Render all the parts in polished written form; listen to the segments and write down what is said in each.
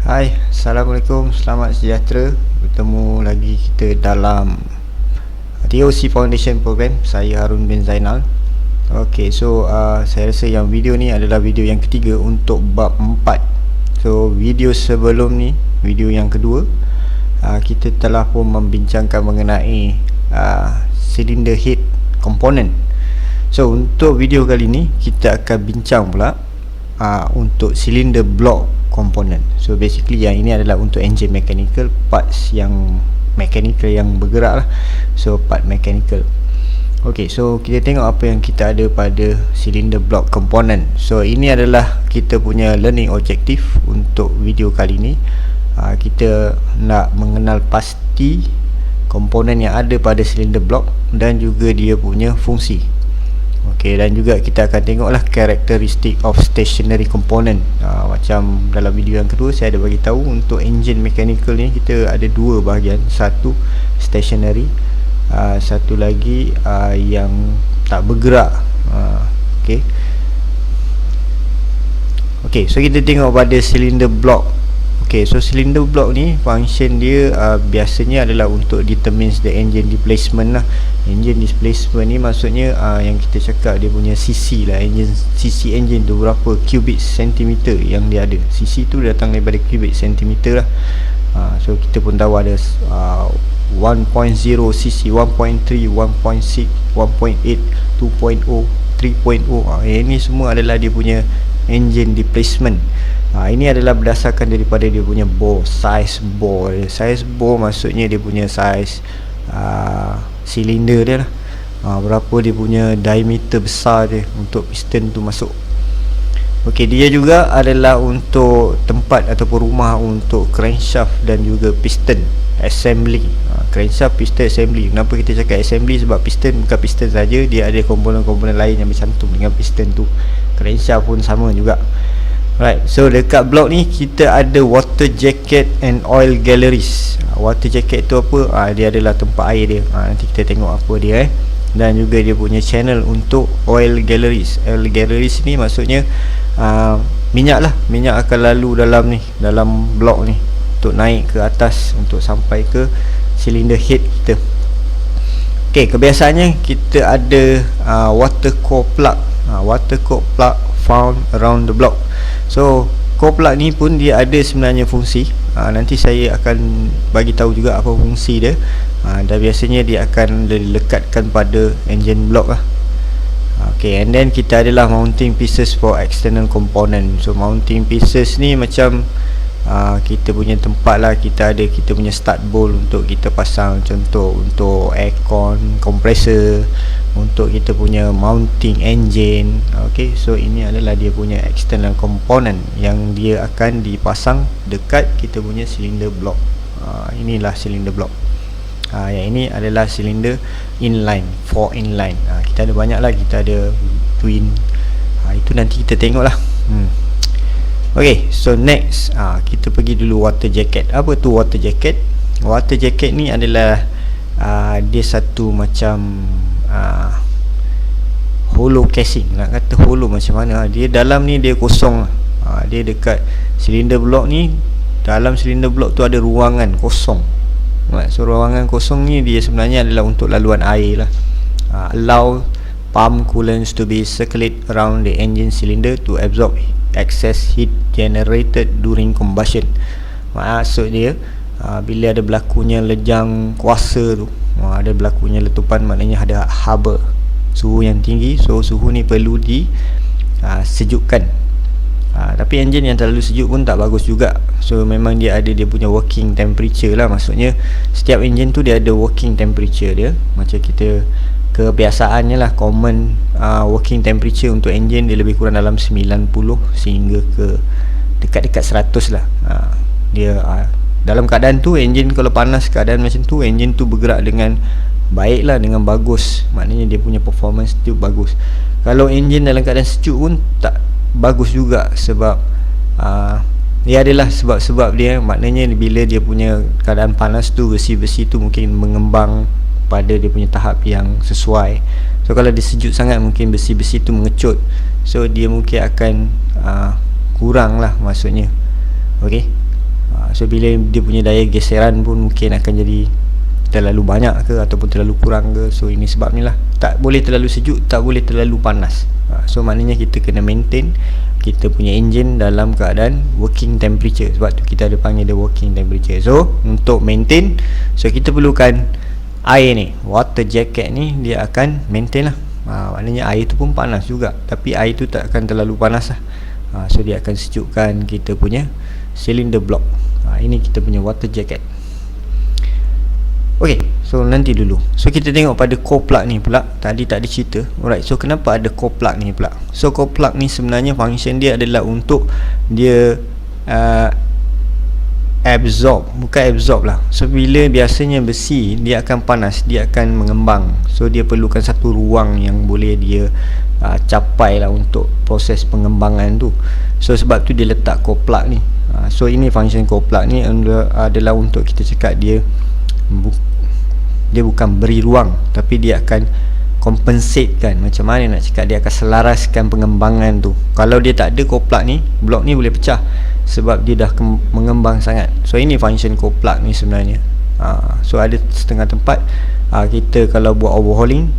Hai, Assalamualaikum, selamat sejahtera. Bertemu lagi kita dalam TOC Foundation Program. Saya Harun bin Zainal. Ok, so saya rasa yang video ni adalah video yang ketiga untuk bab 4. So video sebelum ni, video yang kedua, kita telah pun membincangkan mengenai cylinder head component. So untuk video kali ni kita akan bincang pula untuk cylinder block component. So basically yang ini adalah untuk engine mechanical, parts yang mechanical yang bergerak lah. So part mechanical. Ok, so kita tengok apa yang kita ada pada cylinder block component. So ini adalah kita punya learning objective untuk video kali ni. Kita nak mengenal pasti komponen yang ada pada cylinder block dan juga dia punya fungsi. Okey, dan juga kita akan tengoklah karakteristik of stationary component. Macam dalam video yang kedua saya ada bagi tahu untuk engine mechanical ni kita ada dua bahagian, satu stationary, satu lagi yang tak bergerak. Okey. Okey, so kita tengok pada cylinder block. Okay, so cylinder block ni function dia biasanya adalah untuk determines the engine displacement lah. Engine displacement ni maksudnya yang kita cakap dia punya CC lah, CC engine tu berapa cubic centimeter yang dia ada. CC tu datang daripada cubic centimeter lah. So kita pun tahu ada 1.0 CC, 1.3, 1.6, 1.8, 2.0, 3.0. Ini semua adalah dia punya engine displacement. Ini adalah berdasarkan daripada dia punya bore, size bore. Size bore maksudnya dia punya size silinder dia lah. Berapa dia punya diameter besar dia untuk piston tu masuk. Okey, dia juga adalah untuk tempat ataupun rumah untuk crankshaft dan juga piston assembly. Crankshaft, piston assembly. Kenapa kita cakap assembly? Sebab piston bukan piston saja, dia ada komponen-komponen lain yang bercantum dengan piston tu. Crankshaft pun sama juga. Right, so dekat blok ni kita ada water jacket and oil galleries. Water jacket tu apa? Dia adalah tempat air dia. Nanti kita tengok apa dia Dan juga dia punya channel untuk oil galleries. Oil galleries ni maksudnya minyak lah. Minyak akan lalu dalam ni, dalam blok ni untuk naik ke atas untuk sampai ke cylinder head kita. Okay, kebiasaannya kita ada water core plug. Water core plug found around the block. So core plug ni pun dia ada sebenarnya fungsi. Nanti saya akan bagi tahu juga apa fungsi dia. Dan biasanya dia akan dilekatkan pada engine block lah. Okay, and then kita adalah mounting pieces for external component. So mounting pieces ni macam kita punya tempat lah. Kita punya start bowl untuk kita pasang, contoh untuk aircon, compressor, untuk kita punya mounting engine. Okay, so ini adalah dia punya external component yang dia akan dipasang dekat kita punya cylinder block. Inilah cylinder block. Yang ini adalah cylinder inline, 4 inline. Kita ada banyak lah, kita ada twin. Itu nanti kita tengok lah. Okay, so next kita pergi dulu water jacket. Apa tu water jacket? Water jacket ni adalah dia satu macam hollow casing. Nak kata hollow macam mana, dia dalam ni dia kosong. Dia dekat cylinder block ni, dalam cylinder block tu ada ruangan kosong. So ruangan kosong ni dia sebenarnya adalah untuk laluan air lah. Allow pump coolants to be circulate around the engine cylinder to absorb excess heat generated during combustion. Maksud dia bila ada berlakunya lejang kuasa tu, ada berlakunya letupan, maknanya ada haba, suhu yang tinggi. So suhu ni perlu disejukkan. Tapi enjin yang terlalu sejuk pun tak bagus juga. So memang dia ada dia punya working temperature lah. Maksudnya setiap enjin tu dia ada working temperature dia. Macam kita kebiasaannya lah, common working temperature untuk enjin dia lebih kurang dalam 90 sehingga ke dekat-dekat 100 lah. Dia dalam keadaan tu, enjin kalau panas keadaan macam tu, enjin tu bergerak dengan baik lah, dengan bagus. Maknanya dia punya performance tu bagus. Kalau enjin dalam keadaan sejuk pun tak bagus juga. Sebab dia adalah sebab-sebab dia. Maknanya bila dia punya keadaan panas tu, besi-besi tu mungkin mengembang pada dia punya tahap yang sesuai. So kalau dia sejuk sangat, mungkin besi-besi tu mengecut. So dia mungkin akan kurang lah maksudnya. Okay. So bila dia punya daya geseran pun mungkin akan jadi terlalu banyak ke ataupun terlalu kurang ke. So ini sebab ni lah, tak boleh terlalu sejuk, tak boleh terlalu panas. So maknanya kita kena maintain kita punya engine dalam keadaan working temperature. Sebab tu kita ada panggil dia working temperature. So untuk maintain, so kita perlukan air ni, water jacket ni dia akan maintain lah. Maknanya air tu pun panas juga, tapi air tu tak akan terlalu panas lah. So dia akan sejukkan kita punya cylinder block. Ini kita punya water jacket. Okay, so nanti dulu. So kita tengok pada core plug ni pula. Tadi tak ada cerita. Alright, so kenapa ada core plug ni pula? So core plug ni sebenarnya function dia adalah untuk dia bukan absorb lah. So bila biasanya besi dia akan panas, dia akan mengembang. So dia perlukan satu ruang yang boleh dia capai lah untuk proses pengembangan tu. So sebab tu dia letak core plug ni. So ini function core plug ni adalah untuk kita cakap dia bukan beri ruang, tapi dia akan compensate kan. Macam mana nak cakap, dia akan selaraskan pengembangan tu. Kalau dia tak ada core plug ni, blok ni boleh pecah sebab dia dah mengembang sangat. So ini function core plug ni sebenarnya. So ada setengah tempat kita kalau buat overhauling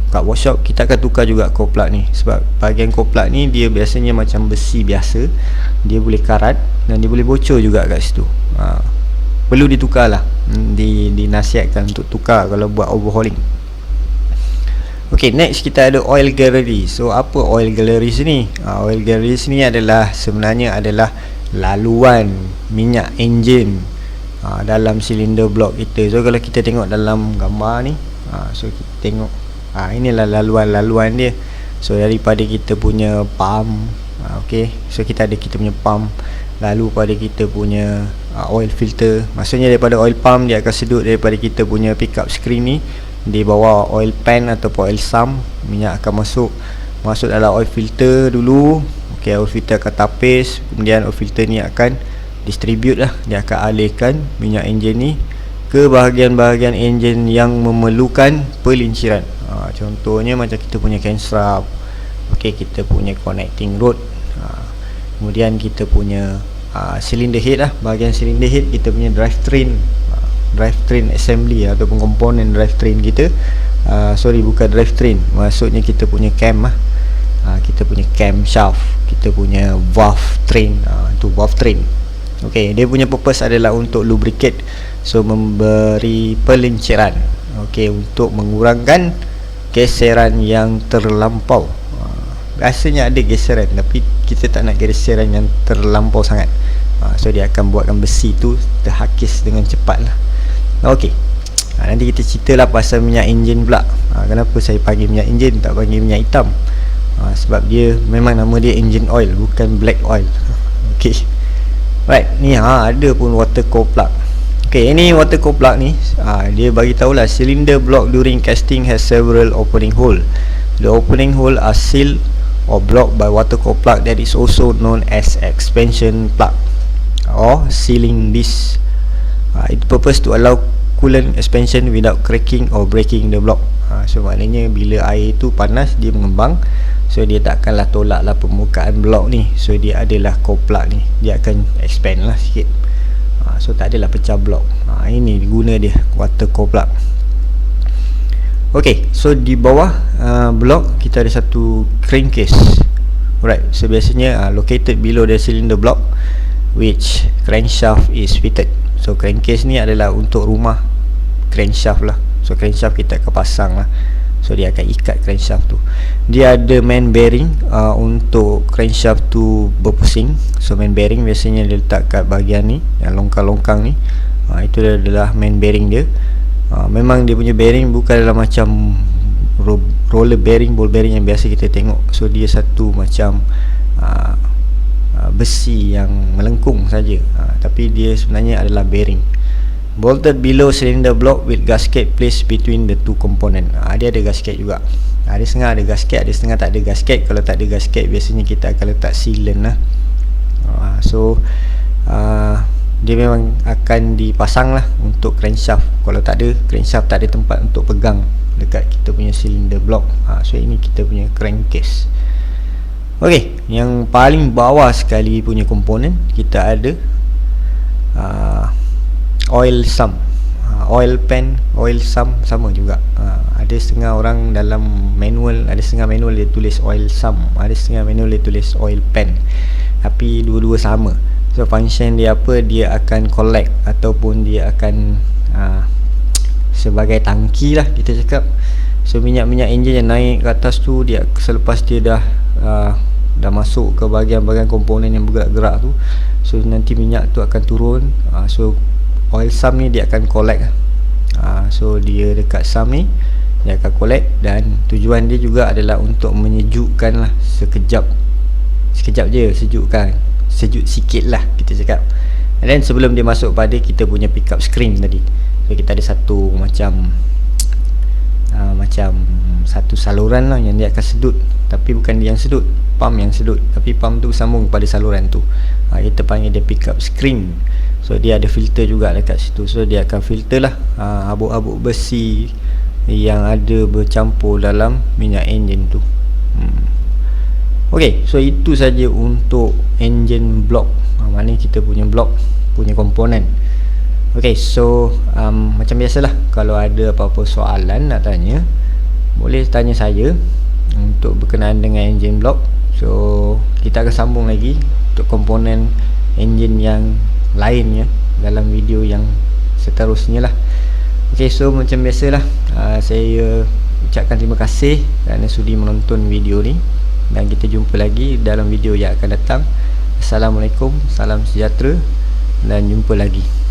kat workshop, kita akan tukar juga core plug ni. Sebab bahagian core plug ni dia biasanya macam besi biasa, dia boleh karat dan dia boleh bocor juga kat situ. Perlu ditukar lah, dinasihatkan untuk tukar kalau buat overhauling. Ok, next kita ada oil gallery. So apa oil galleries ni? Oil galleries ni adalah sebenarnya adalah laluan minyak enjin dalam silinder block kita. So kalau kita tengok dalam gambar ni, so kita tengok inilah laluan-laluan dia. So daripada kita punya pump, ok, so kita ada kita punya pump, lalu pada kita punya oil filter. Maksudnya daripada oil pump dia akan sedut daripada kita punya pickup screen ni, di bawah oil pan ataupun oil sump, minyak akan masuk dalam oil filter dulu. Ok, oil filter akan tapis, kemudian oil filter ni akan distribute lah, dia akan alihkan minyak enjin ni ke bahagian-bahagian enjin yang memerlukan pelinciran. Contohnya macam kita punya crankshaft, ok, kita punya connecting rod, kemudian kita punya cylinder head lah, bahagian cylinder head, kita punya drivetrain assembly ataupun komponen drivetrain kita. Sorry, bukan drivetrain, maksudnya kita punya cam lah, kita punya camshaft, kita punya valve train, itu valve train. Ok, dia punya purpose adalah untuk lubricate, so memberi pelinceran, ok, untuk mengurangkan geseran yang terlampau. Biasanya ada geseran, tapi kita tak nak geseran yang terlampau sangat. So dia akan buatkan besi tu terhakis dengan cepat lah. Ok, nanti kita ceritalah pasal minyak enjin pula. Kenapa saya panggil minyak enjin, tak panggil minyak hitam? Sebab dia memang nama dia engine oil, bukan black oil. Ok, right, ni ada pun water core plug. Ok, ini water core plug ni dia bagi tahulah cylinder block during casting has several opening hole. The opening hole are sealed or blocked by water core plug that is also known as expansion plug or sealing disc. It purpose to allow coolant expansion without cracking or breaking the block. So maknanya bila air tu panas, dia mengembang, so dia takkanlah tolaklah permukaan blok ni. So dia adalah core plug ni, dia akan expand lah sikit. So tak adalah pecah blok. Ini guna dia water core plug. Ok, so di bawah blok kita ada satu crankcase. Alright, so biasanya located below the cylinder block which crankshaft is fitted. So crankcase ni adalah untuk rumah crankshaft lah. So crankshaft kita akan pasang lah, so dia akan ikat crankshaft tu. Dia ada main bearing untuk crankshaft tu berpusing. So main bearing biasanya dia letak kat bahagian ni, yang longkang-longkang ni. Itu adalah main bearing dia. Memang dia punya bearing bukan dalam macam roller bearing, ball bearing yang biasa kita tengok. So dia satu macam besi yang melengkung saja, tapi dia sebenarnya adalah bearing. Bolted below cylinder block with gasket placed between the two component. Dia ada gasket juga. Ada setengah ada gasket, ada setengah tak ada gasket. Kalau tak ada gasket, biasanya kita akan letak sealant lah. So dia memang akan dipasang lah untuk crankshaft. Kalau tak ada crankshaft, tak ada tempat untuk pegang dekat kita punya cylinder block. So ini kita punya crankcase. Ok, yang paling bawah sekali punya komponen, kita ada oil sump. Oil pan, oil sump sama juga. Ada setengah orang dalam manual, ada setengah manual dia tulis oil sump, ada setengah manual dia tulis oil pan, tapi dua-dua sama. So function dia apa, dia akan collect ataupun dia akan sebagai tangki lah kita cakap. So minyak-minyak enjin yang naik ke atas tu, dia selepas dia dah masuk ke bahagian-bahagian komponen yang bergerak-gerak tu, so nanti minyak tu akan turun. So oil sump ni dia akan collect. So dia dekat sump ni dia akan collect, dan tujuan dia juga adalah untuk menyejukkan lah, sekejap je sejukkan, sejuk sikit lah kita cakap. And then sebelum dia masuk pada kita punya pickup screen tadi, so kita ada satu macam satu saluran lah yang dia akan sedut, tapi bukan dia yang sedut, pump yang sedut, tapi pump tu sambung pada saluran tu. Kita panggil dia pickup screen. So dia ada filter juga dekat situ, so dia akan filter lah habuk-habuk besi yang ada bercampur dalam minyak enjin tu. Ok, so itu saja untuk engine block. Mana kita punya block punya komponen. Ok, so macam biasalah, kalau ada apa-apa soalan nak tanya, boleh tanya saya untuk berkenaan dengan engine block. So kita akan sambung lagi untuk komponen engine yang lainnya dalam video yang seterusnya lah. Ok, so macam biasalah, saya ucapkan terima kasih kerana sudi menonton video ni, dan kita jumpa lagi dalam video yang akan datang. Assalamualaikum, salam sejahtera, dan jumpa lagi.